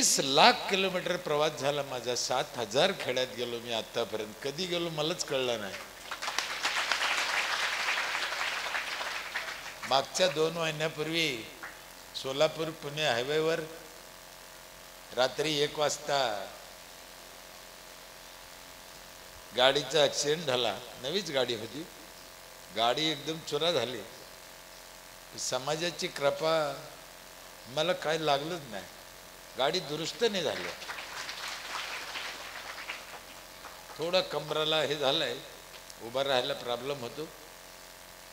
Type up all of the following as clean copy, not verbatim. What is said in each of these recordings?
25 lakh kilometre प्रवास झाला माझा. 7,000 खेड्यात गेलो मी आतापर्यंत. कधी गेलो मलाच कळलं नाही. मागच्या 2 महिन्यापूर्वी सोलापूर पुणे हायवेवर रात्री 1 वाजता गाडीचा ॲक्सिडेंट झाला. नवीच गाडी होती. गाडी एकदम चुरा झाली. समाजाची कृपा, मला काय लागलंच नाही. गाडी दुरुस्त नाही झाली. थोडा कमराला हे झालंय, उभा राहायला प्रॉब्लेम होतो,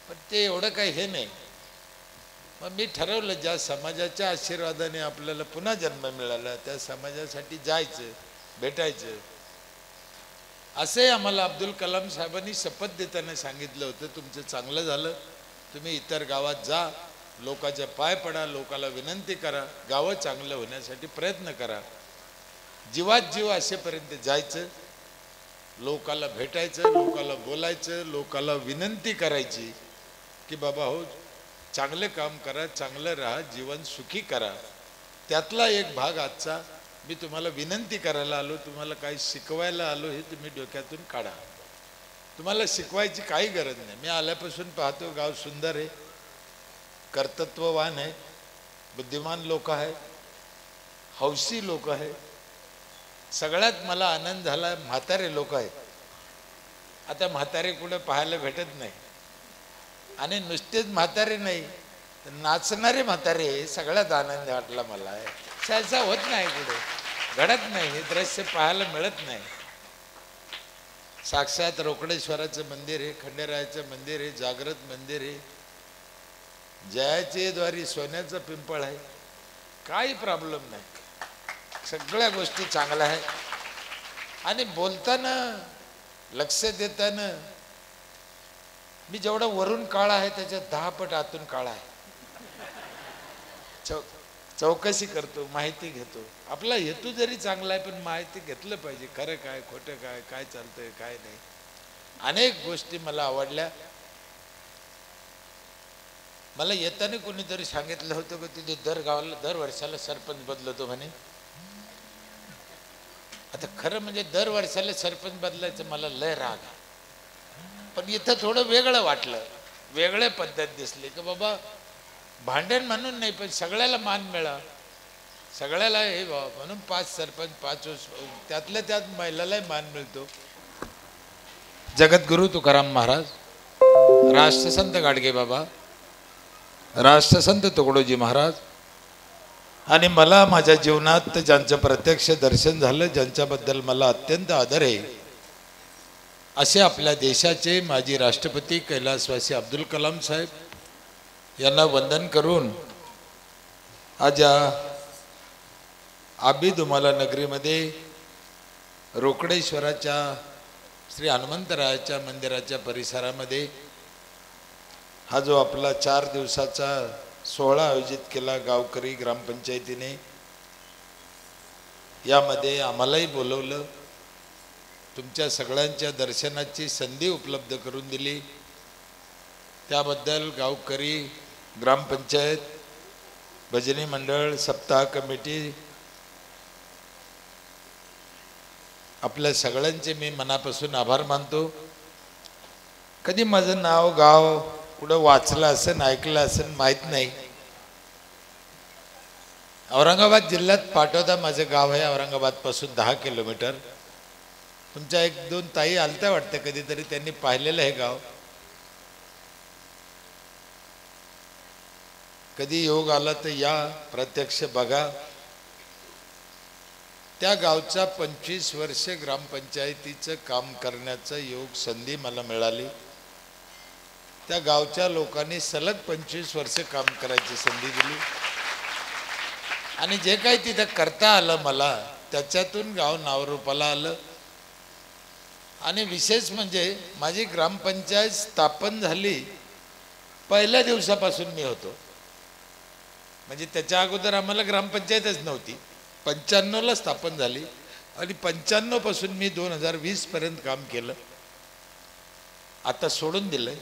पण ते एवढं काही हे नाही. मग मी ठरवलं, ज्या समाजाच्या आशीर्वादाने आपल्याला पुन्हा जन्म मिळाला त्या समाजासाठी जायचं, भेटायचं. असे आम्हाला अब्दुल कलाम साहेबांनी शपथ देताना सांगितलं होतं, तुमचं चांगलं झालं, तुम्ही इतर गावात जा, लोकांच्या पाय पडा, लोकाला विनंती करा, गावं चांगलं होण्यासाठी प्रयत्न करा. जीवात जीव असेपर्यंत जायचं, लोकाला भेटायचं, लोकाला बोलायचं, लोकाला विनंती करायची की बाबा हो, चांगले काम करा, चांगलं राहा, जीवन सुखी करा. त्यातला एक भाग आजचा मी तुम्हाला विनंती करायला आलो, तुम्हाला काही शिकवायला आलो, हे तुम्ही डोक्यातून काढा. तुम्हाला शिकवायची काही गरज नाही. मी आल्यापासून पाहतो गाव सुंदर आहे, कर्तृत्ववान आहे, बुद्धिमान लोक आहे, हौसी लोक आहे. सगळ्यात मला आनंद झाला, म्हातारे लोक आहेत. आता म्हातारे कुठे पाहायला भेटत नाही. आणि नुसतेच म्हातारे नाही, नाचणारे म्हातारे, सगळ्यात आनंद वाटला मला. सहसा होत नाही, कुठे घडत नाही, हे दृश्य पाहायला मिळत नाही. साक्षात रोकडेश्वराचं मंदिर आहे, खंडेरायाचं मंदिर आहे, जागृत मंदिर आहे, जयाचे द्वारी सोन्याचं पिंपळ आहे. काही प्रॉब्लेम नाही, सगळ्या गोष्टी चांगल्या आहेत. आणि बोलताना, लक्ष देताना मी जेवढा वरून काळा आहे त्याच्या 10 पट आतून काळा आहे. चौकशी करतो, माहिती घेतो. आपला हेतू जरी चांगला आहे, पण माहिती घेतलं पाहिजे, खरं काय, खोटं काय, काय चालतंय, काय नाही. अनेक गोष्टी मला आवडल्या. मला येताना कोणीतरी सांगितलं होतं की तिथे दर वर्षाला सरपंच बदलतो म्हणे. आता खरं म्हणजे दर वर्षाला सरपंच बदलायचं मला लय राग. पण इथं थोडं वेगळं वाटलं, वेगळे पद्धत दिसली की बाबा भांडण म्हणून नाही, पण सगळ्याला मान मिळा, सगळ्याला हे व्हा म्हणून 5 सरपंच, 5 त्यातल्या त्यात महिलालाही मान मिळतो. जगद्गुरु तुकाराम महाराज, राष्ट्रसंत गाडगे बाबा, राष्ट्रसंत तुकडोजी महाराज, आणि मला माझ्या जीवनात ज्यांचं प्रत्यक्ष दर्शन झालं, ज्यांच्याबद्दल मला अत्यंत आदर आहे, असे आपल्या देशाचे माजी राष्ट्रपती कैलासवासी अब्दुल कलाम साहेब यांना वंदन करून आज या आबिदुमाला नगरीमध्ये रोकडेश्वराच्या श्री हनुमंतरायाच्या मंदिराच्या परिसरामध्ये हा जो आपला 4 दिवसाचा सोहळा आयोजित केला गावकरी ग्रामपंचायतीने, यामध्ये आम्हालाही बोलवलं, तुमच्या सगळ्यांच्या दर्शनाची संधी उपलब्ध करून दिली. त्याबद्दल गावकरी, ग्रामपंचायत, भजनी मंडळ, सप्ताह कमिटी, आपल्या सगळ्यांचे मी मनापासून आभार मानतो. कधी माझं नाव गाव कुठं वाचलं असेल, ऐकलं असेल माहीत नाही. औरंगाबाद जिल्ह्यात पाटोदा माझं गाव आहे, औरंगाबादपासून 10 किलोमीटर. तुमच्या 1-2 ताई आलत्या वाटतं कधीतरी, त्यांनी पाहिलेलं हे गाव. कधी योग आला तर या, प्रत्यक्ष बघा. त्या गावचा 25 वर्ष ग्रामपंचायतीचं काम करण्याचं योग संधी मला मिळाली. त्या गावच्या लोकांनी सलग 25 वर्ष काम करायची संधी दिली. आणि जे काही तिथं करता आलं मला, त्याच्यातून गाव नावरूपाला आलं. आणि विशेष म्हणजे माझी ग्रामपंचायत स्थापन झाली पहिल्या दिवसापासून मी होतो. म्हणजे त्याच्या अगोदर आम्हाला ग्रामपंचायतच नव्हती. 95ला स्थापन झाली आणि 95 पासून मी 2020 पर्यंत काम केलं. आता सोडून दिलंय.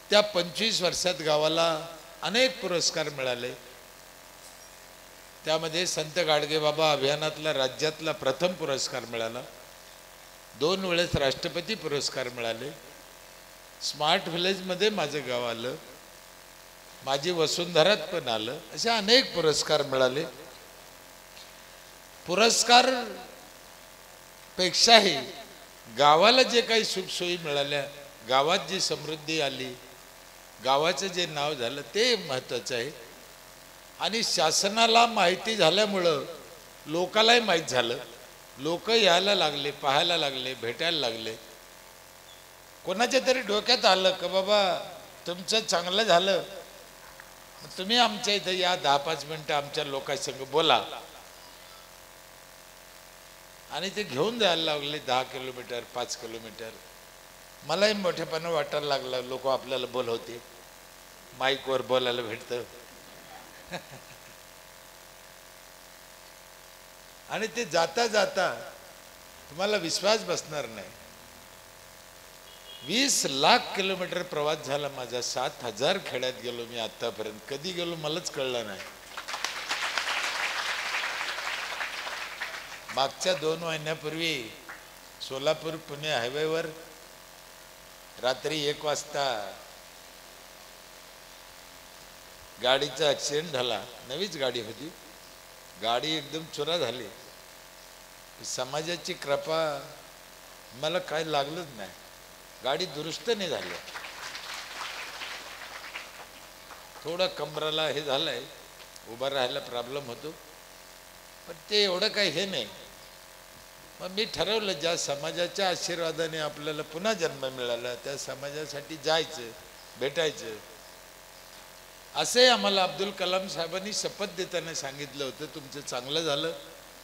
त्या 25 वर्षात गावाला अनेक पुरस्कार मिळाले. त्यामध्ये संत गाडगेबाबा अभियानातला राज्यातला प्रथम पुरस्कार मिळाला, 2 वेळेस राष्ट्रपती पुरस्कार मिळाले, स्मार्ट व्हिलेजमध्ये माझं गाव आलं, माझी वसुंधरात पण आलं, असे अनेक पुरस्कार मिळाले. पुरस्कार पेक्षाही गावाला जे काही सुखसोयी मिळाल्या, गावात जी समृद्धी आली, गावाचं जे नाव झालं ते महत्त्वाचं आहे. आणि शासनाला माहिती झाल्यामुळं लोकालाही माहीत झालं, लोक यायला लागले, पाहायला लागले, भेटायला लागले. कोणाच्या तरी डोक्यात आलं की बाबा तुमचं चांगलं झालं, तुम्ही आमच्या इथं या 10-5 मिनटं आमच्या लोकांसंग बोला. आणि ते घेऊन जायला लागले 10 किलोमीटर 5 किलोमीटर. मलाही मोठेपणा वाटायला लागला, लोक आपल्याला बोलवते, माईकवर बोलायला भेटतं. आणि ते जाता जाता तुम्हाला विश्वास बसणार नाही, 20 लाख किलोमीटर प्रवास झाला माझा. 7,000 खेड्यात गेलो मी आतापर्यंत. कधी गेलो मलाच कळलं नाही. मागच्या 2 महिन्यापूर्वी सोलापूर पुणे हायवेवर रात्री 1 वाजता गाडीचा ॲक्सिडेंट झाला. नवीच गाडी होती, गाडी एकदम चुरा झाली. समाजाची कृपा, मला काय लागलंच नाही, गाडी दुरुस्त नाही झाली. थोडं कमराला हे झालंय, उभं राहायला प्रॉब्लेम होतो, पण ते एवढं काही हे नाही. मग मी ठरवलं, ज्या समाजाच्या आशीर्वादाने आपल्याला पुन्हा जन्म मिळाला त्या समाजासाठी जायचं, भेटायचं. असे आम्हाला अब्दुल कलाम साहेबांनी शपथ देताना सांगितलं होतं, तुमचं चांगलं झालं,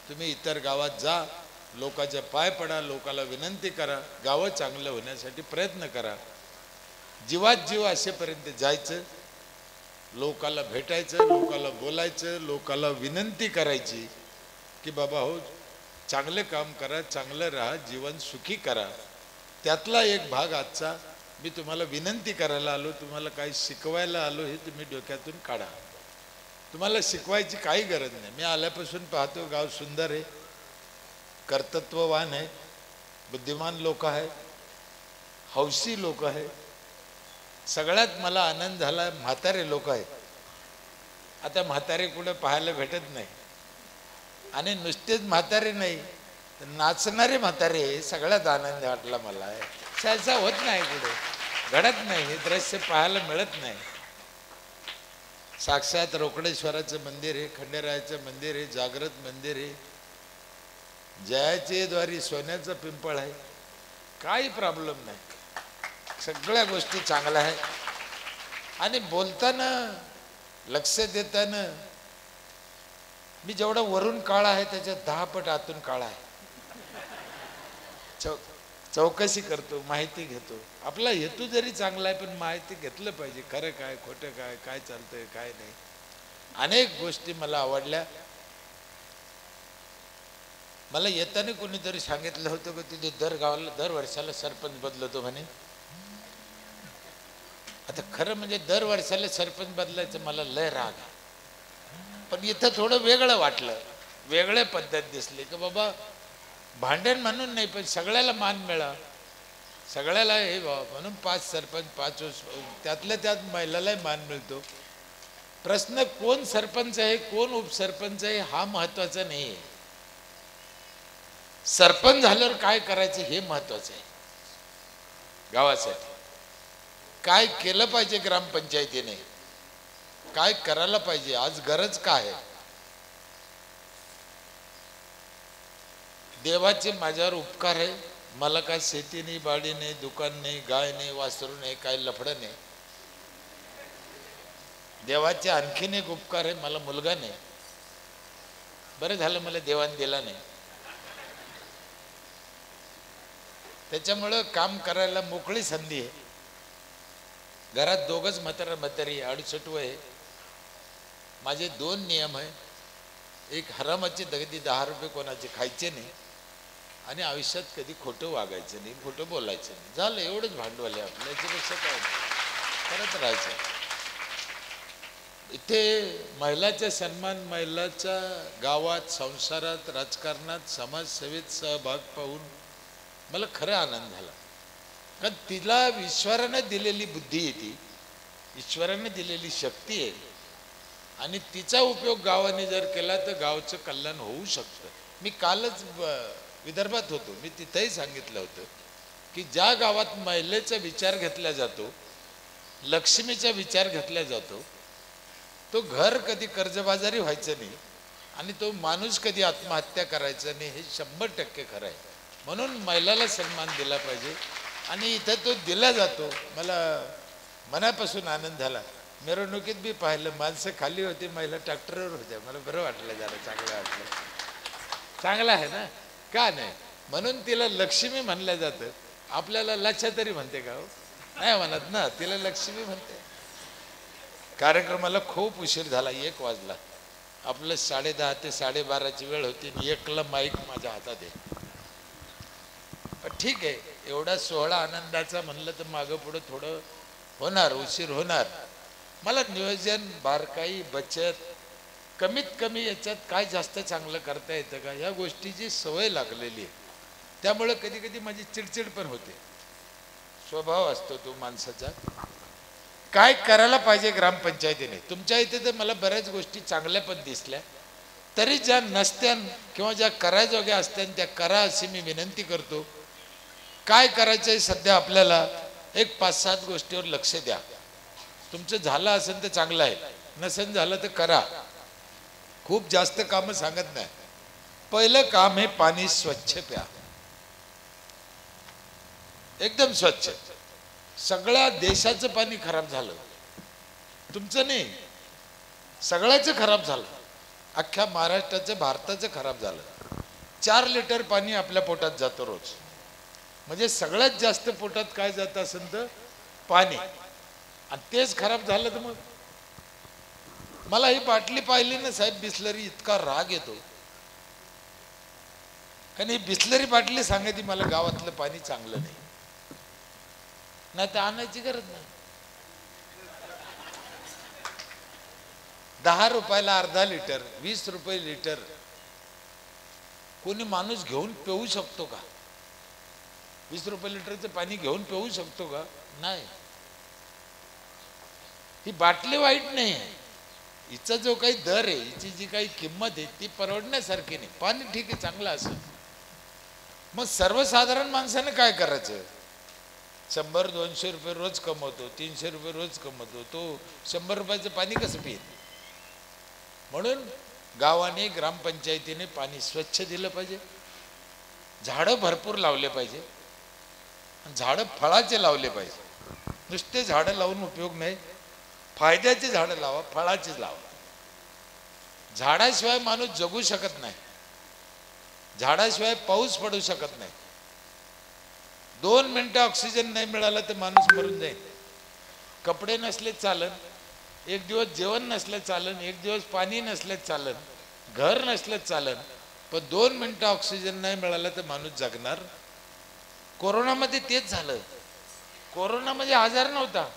तुम्ही इतर गावात जा, लोकांच्या पाय पडा, लोकाला विनंती करा, गावं चांगलं होण्यासाठी प्रयत्न करा. जीवात जीव असेपर्यंत जायचं, लोकाला भेटायचं, लोकाला बोलायचं, लोकाला विनंती करायची की बाबा हो चांगले काम करा, चांगलं राहा, जीवन सुखी करा. त्यातला एक भाग आजचा मी तुम्हाला विनंती करायला आलो, तुम्हाला काही शिकवायला आलो, हे तुम्ही डोक्यातून काढा. तुम्हाला शिकवायची काही गरज नाही. मी आल्यापासून पाहतो गाव सुंदर आहे, कर्तृत्ववान आहे, बुद्धिमान लोक आहे, हौशी लोक आहे. सगळ्यात मला आनंद झाला, म्हातारे लोक आहेत. आता म्हातारे कुठे पाहायला भेटत नाही. आणि नुसतेच म्हातारे नाही, नाचणारे म्हातारे, सगळ्यात आनंद वाटला मला. सहसा होत नाही, कुठे घडत नाही, हे दृश्य पाहायला मिळत नाही. साक्षात रोकडेश्वराचं मंदिर आहे, खंडेरायाचं मंदिर आहे, जागृत मंदिर आहे, जयाचे द्वारी सोन्याचं पिंपळ आहे, काही प्रॉब्लेम नाही, सगळ्या गोष्टी चांगल्या आहेत. आणि बोलताना लक्ष देताना मी जेवढा वरून काळा आहे त्याच्यात 10 पट आतून काळा आहे. चौकशी करतो, माहिती घेतो. आपला हेतू जरी चांगला आहे पण माहिती घेतलं पाहिजे, खरं काय खोटं काय, काय चालतंय काय नाही. अनेक गोष्टी मला आवडल्या. मला येताना कोणीतरी सांगितलं होतं की तिथे दर वर्षाला सरपंच बदलतो म्हणे. आता खरं म्हणजे दर वर्षाला सरपंच बदलायचं मला लय राग, पण इथं थोडं वेगळं वाटलं, वेगळ्या पद्धत दिसली की बाबा भांडण म्हणून नाही, पण सगळ्याला मान मिळा, सगळ्याला हे म्हणून 5 सरपंच 5 त्यातल्या त्यात महिलालाही मान मिळतो. प्रश्न कोण सरपंच आहे कोण उपसरपंच आहे हा महत्वाचा नाही आहे, सरपंच झाल्यावर काय करायचं हे महत्वाचं आहे. गावासाठी काय केलं पाहिजे, ग्रामपंचायतीने काय करायला पाहिजे, आज गरज काय आहे. देवाचे माझ्यावर उपकार आहे, मला काय शेती नाही, बाडी नाही, दुकान नाही, गाय नाही, वासरू नाही, काय लफडं नाही. देवाचे आणखीन एक उपकार आहे, मला मुलगा नाही. बरं झालं मला देवाने दिला नाही, त्याच्यामुळं काम करायला मोकळी संधी आहे. घरात 2च म्हातारी 68 वय. माझे 2 नियम आहे, एक हरामाची दगदी 10 रुपये कोणाचे खायचे नाही, आणि आयुष्यात कधी खोटं वागायचं नाही, खोटं बोलायचं नाही. झालं, एवढंच भांडवल आहे आपलं, याच्यापेक्षा काय करत राहायचं. इथे महिलाचा सन्मान, महिलाचा गावात, संसारात, राजकारणात, समाजसेवेत सहभाग पाहून मला खरा आनंद झाला. कारण तिला ईश्वरानं दिलेली बुद्धी आहे, ती ईश्वरानं दिलेली शक्ती आहे आणि तिचा उपयोग गावाने जर केला तर गावचं कल्याण होऊ शकतं. मी कालच विदर्भात होतो, मी तिथंही सांगितलं होतं की ज्या गावात महिलेचा विचार घेतला जातो, लक्ष्मीचा विचार घेतला जातो, तो घर कधी कर्जबाजारी व्हायचं नाही आणि तो माणूस कधी आत्महत्या करायचा नाही, हे 100% खरं आहे. म्हणून महिलाला सन्मान दिला पाहिजे आणि इथं तो दिला जातो. मला मनापासून आनंद झाला. मिरवणुकीत बी पाहिलं, माणसं खाली होती, महिला ट्रॅक्टरवर होत्या. मला बरं वाटलं, जरा चांगलं वाटलं. चांगलं आहे ना, का नाही? म्हणून तिला लक्ष्मी म्हणलं जातं. आपल्याला लक्ष्या तरी म्हणते का हो? नाही म्हणत ना, तिला लक्ष्मी म्हणते. कार्यक्रमाला खूप उशीर झाला, 1 वाजला. आपलं 10:30 ते 12:30ची वेळ होती आणि 1ला माईक माझ्या हातात आहे. पण ठीक आहे, एवढा सोहळा आनंदाचा म्हणलं तर मागं पुढं थोडं होणार, उशीर होणार. मला नियोजन, बारकाई, बचत, कमीत कमी याच्यात काय जास्त चांगलं करता येतं का, ह्या गोष्टीची सवय लागलेली आहे. त्यामुळं कधी कधी माझी चिडचिड पण होते. स्वभाव असतो तो माणसाचा. काय करायला पाहिजे ग्रामपंचायतीने? तुमच्या इथे तर मला बऱ्याच गोष्टी चांगल्या पण दिसल्या, तरी ज्या नसत्या किंवा ज्या करायजोग्या असत्या त्या करा अशी मी विनंती करतो. काय करायचं आहे सध्या आपल्याला, एक 5-7 गोष्टीवर लक्ष द्या. तुमचं झालं असेल तर चांगलं आहे, नसेल झालं तर करा. खूप जास्त कामं सांगत नाही. पहिलं काम आहे पाणी स्वच्छ प्या, एकदम स्वच्छ. सगळ्या देशाचं पाणी खराब झालं, तुमचं नाही, सगळ्याचं खराब झालं. अख्ख्या महाराष्ट्राचं, भारताचं खराब झालं. 4 लिटर पाणी आपल्या पोटात जातं रोज. म्हणजे सगळ्यात जास्त पोटात काय जातं असेल तर पाणी, आणि तेच खराब झालं तर मग. मला ही बाटली पाहिली ना साहेब, बिस्लरी, इतका राग येतो. कारण ही बिस्लरी बाटली सांगायची मला गावातलं पाणी चांगलं नाही, नाही तर आणायची गरज नाही. 10 रुपयाला अर्धा लिटर, 20 रुपये लिटर. कोणी माणूस घेऊन पिऊ शकतो का? 20 रुपये लिटरचं पाणी घेऊन पिऊ शकतो का? नाही. ही बाटली वाईट नाही आहे, हिचा जो काही दर आहे, हिची जी काही किंमत आहे ती परवडण्यासारखी नाही. पाणी ठीक आहे, चांगलं असेल. मग सर्वसाधारण माणसाने काय करायचं? 100-200 रुपये रोज कमवतो, 300 रुपये रोज कमवतो, तो 100 रुपयाचं पाणी कसं पिईल? म्हणून गावाने, ग्रामपंचायतीने पाणी स्वच्छ दिलं पाहिजे. झाडं भरपूर लावले पाहिजे, झाडं फळाचे लावले पाहिजे. नुसते झाडं लावून उपयोग नाही, फायद्याचे झाडं लावा, फळाचे लावा. झाडाशिवाय माणूस जगू शकत नाही, झाडाशिवाय पाऊस पडू शकत नाही. 2 मिनिटं ऑक्सिजन नाही मिळाला तर माणूस मरून जाईल. कपडे नसले चालन, 1 दिवस जेवण नसलं चालन, 1 दिवस पाणी नसलं चालन, घर नसलं चालन, पण 2 मिनिटं ऑक्सिजन नाही मिळाला तर माणूस जगणार. कोरोनामध्ये तेच झालं. कोरोनामध्ये आजार नव्हता.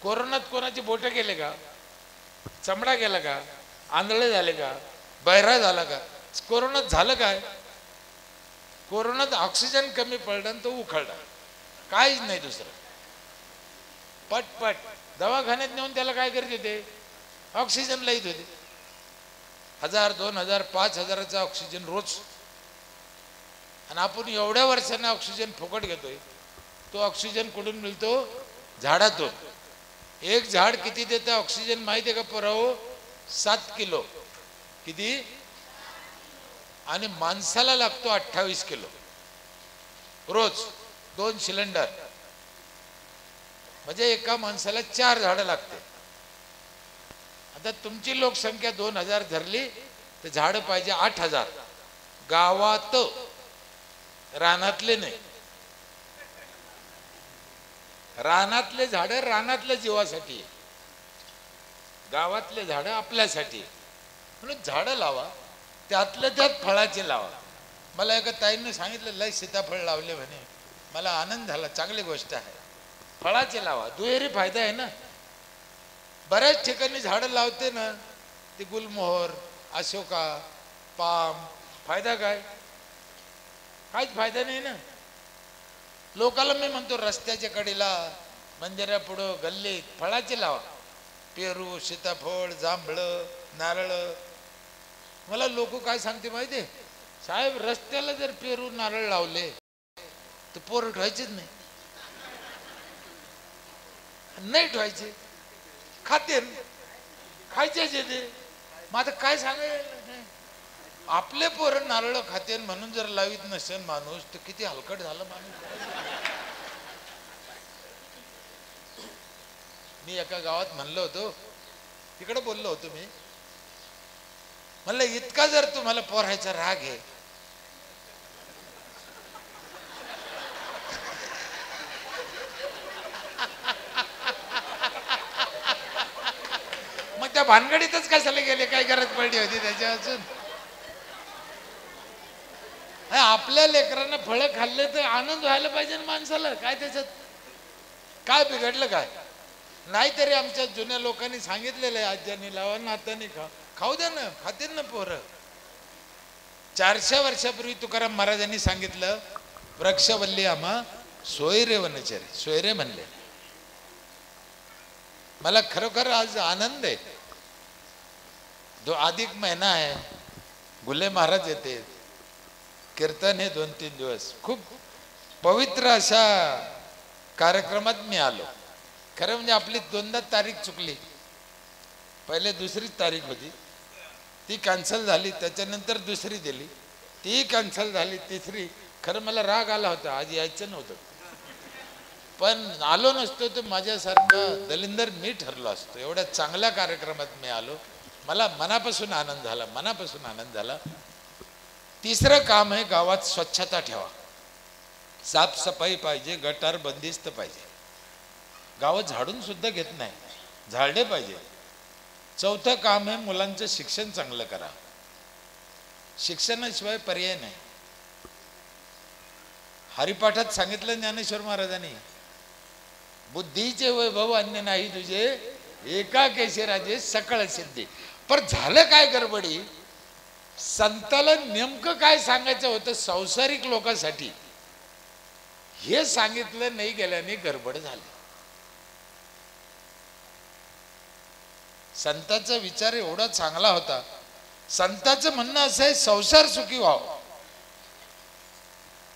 कोरोनात कोणाचे बोट गेले का? चमडा गेला का? आंधळे झाले का? बहिरा झाला का? कोरोनात झालं काय? कोरोनात ऑक्सिजन कमी पडला आणि तो उखळला, काहीच नाही दुसरं. पटपट दवाखान्यात नेऊन त्याला काय करत होते? ऑक्सिजन लाईत होते. 1000, 2000, 5000चा ऑक्सिजन रोज. आणि आपण एवढ्या वर्षांना ऑक्सिजन फुकट घेतोय. तो ऑक्सिजन कुठून मिळतो? झाडातून. एक झाड किती देतं ऑक्सिजन माहिती आहे का पोराओ? 7 किलो. किती? आणि माणसाला लागतो 28 किलो रोज. 2 सिलेंडर म्हणजे एका माणसाला 4 झाडं लागते. आता तुमची लोकसंख्या 2000 धरली तर झाडं पाहिजे 8000. गावात, रानातले नाही. रानातले झाडं रानातल्या जीवासाठी, गावातले झाडं आपल्यासाठी. म्हणून झाडं लावा, त्यातल्या त्यात फळाचे लावा. मला एका ताईंनी सांगितलं लय सीताफळ लावले म्हणे. मला आनंद झाला, चांगली गोष्ट आहे. फळाचे लावा, दुहेरी फायदा आहे ना. बऱ्याच ठिकाणी झाडं लावते ना, ती गुलमोहर, अशोका, पाम, फायदा काय? काहीच फायदा नाही ना. लोकाला मी म्हणतो रस्त्याच्या कडेला, मंदिरापुढं, गल्लीत फळाचे लावा, पेरू, सीताफळ, जांभळ, नारळ. मला लोक काय सांगते माहिती, साहेब रस्त्याला जर पेरू नारळ लावले तर पोरं ठेवायचेच नाही. नाही ठेवायचे, खाते, खायचेच येते. मग आता काय सांगायला, आपले पोरं नारळ खाते म्हणून जर लावित नसेल माणूस तर किती हलकट झालं माणूस. मी एका गावात म्हणलो होतो, तिकडे बोललो होतो मी, म्हणलं इतका जर तुम्हाला पोरायचा राग आहे मग त्या भानगडीतच कशाला गेले, काय गरज पडली होती त्याच्या अजून. आपल्या लेकरांना फळं खाल्ले तर आनंद व्हायला पाहिजे ना माणसाला. काय त्याच्यात काय बिघडलं काय? नाहीतरी आमच्या जुन्या लोकांनी सांगितलेलं आहे, आज्यांनी लावा नातानी खा, खाऊ द्या ना, खातील ना पोरं. 400 वर्षापूर्वी तुकाराम महाराजांनी सांगितलं, वृक्षवल्ली आम्हा सोयरे वनचरे, सोयरे म्हणले. मला खरोखर आज आनंद आहे. अधिक महिना आहे, गुले महाराज येते, कीर्तन हे 2-3 दिवस खूप पवित्र अशा कार्यक्रमात मी आलो. खरं म्हणजे आपली 2दा तारीख चुकली. पहिले 2री तारीख होती, ती कॅन्सल झाली, त्याच्यानंतर 2री दिली, ती कॅन्सल झाली, 3री. खरं मला राग आला होता, आज यायचं नव्हतं, पण आलो नसतो तर माझ्यासारखा दलिंदर मी ठरलो असतो. एवढ्या चांगल्या कार्यक्रमात मी आलो, मला मनापासून आनंद झाला, मनापासून आनंद झाला. 3रं काम आहे, गावात स्वच्छता ठेवा, साफसफाई पाहिजे, गटार बंदिस्त पाहिजे. गावात झाडून सुद्धा घेत नाही, झाडले पाहिजे. 4थं काम आहे, मुलांचं शिक्षण चांगलं करा. शिक्षणाशिवाय पर्याय नाही. हरिपाठात सांगितलं ज्ञानेश्वर महाराजांनी, बुद्धीचे वैभव अन्य नाही तुझे, एका केशी राजे सकळ सिद्धी. पण झालं काय गडबडी, संताला नेमकं काय सांगायचं होतं संसारिक लोकांसाठी, हे सांगितलं नाही गेल्याने गडबड झाली. संतांचा विचार एवढा चांगला होता. संतांचं म्हणणं असं आहे, संसार सुखी व्हावं,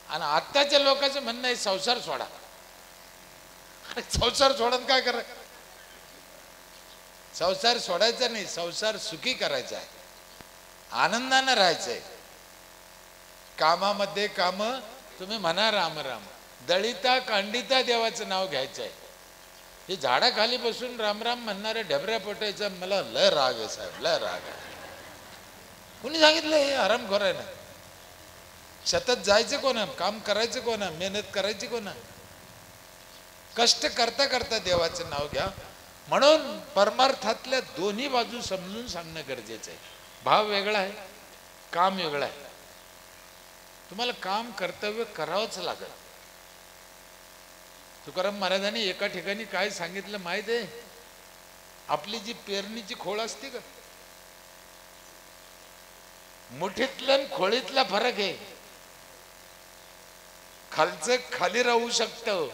आणि आत्ताच्या लोकांचं म्हणणं आहे संसार सोडा. संसार सोडून काय करा, संसार सोडायचा नाही, संसार सुखी करायचा आहे, आनंदानं राहायचंय. कामामध्ये काम, तुम्ही म्हणा राम राम, दळिता कांडिता देवाचं नाव घ्यायचंय. हे झाडाखाली बसून राम राम म्हणणारे ढबऱ्या पोटायचा मला लय राग आहे साहेब, लय राग आहे. कुणी सांगितलं हे आरामखोर आहे ना? शेतात जायचं कोणा, काम करायचं कोणा, मेहनत करायची कोणा? कष्ट करता करता देवाचं नाव घ्या. म्हणून परमार्थातल्या दोन्ही बाजू समजून सांगणं गरजेचं आहे. भाव वेगळा आहे, काम वेगळं आहे. तुम्हाला काम कर्तव्य करावंच लागेल. तुकाराम महाराजांनी एका ठिकाणी काय सांगितलं माहित आहे? आपली जी पेरणीची खोळ असते का, मुठीतला आणि खोळीतला फरक आहे. खालचं खाली राहू शकतं,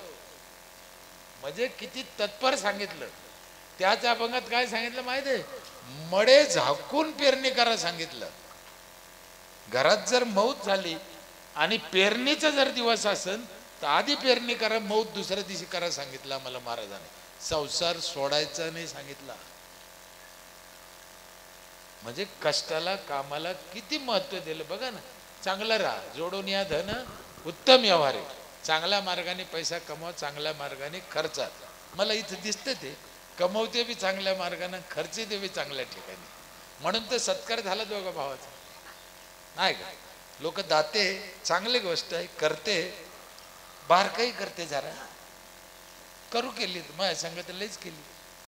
म्हणजे किती तत्पर सांगितलं. त्याच अभंगात काय सांगितलं माहित आहे? मडे झाकून पेरणी करा सांगितलं. घरात जर मौत झाली आणि पेरणीचा जर दिवस असेल तर आधी पेरणी करा, मौत दुसऱ्या दिवशी करा सांगितलं आम्हाला महाराजांनी. संसार सोडायचा नाही सांगितला. म्हणजे कष्टाला, कामाला किती महत्व दिलं बघा ना. चांगलं राहा, जोडून या धन उत्तम व्यवहार आहे. चांगल्या मार्गाने पैसा कमवा, चांगल्या मार्गाने खर्चा. मला इथं दिसतं ते कमवते बी चांगल्या मार्गाने, खर्चे ते बी चांगल्या ठिकाणी. म्हणून तर सत्कार झाला दोघा भावाचा, नाही का? लोक दाते, चांगली गोष्ट आहे, करते, बारकाई करते, जरा करू केली माझ्या संगत लईच केली.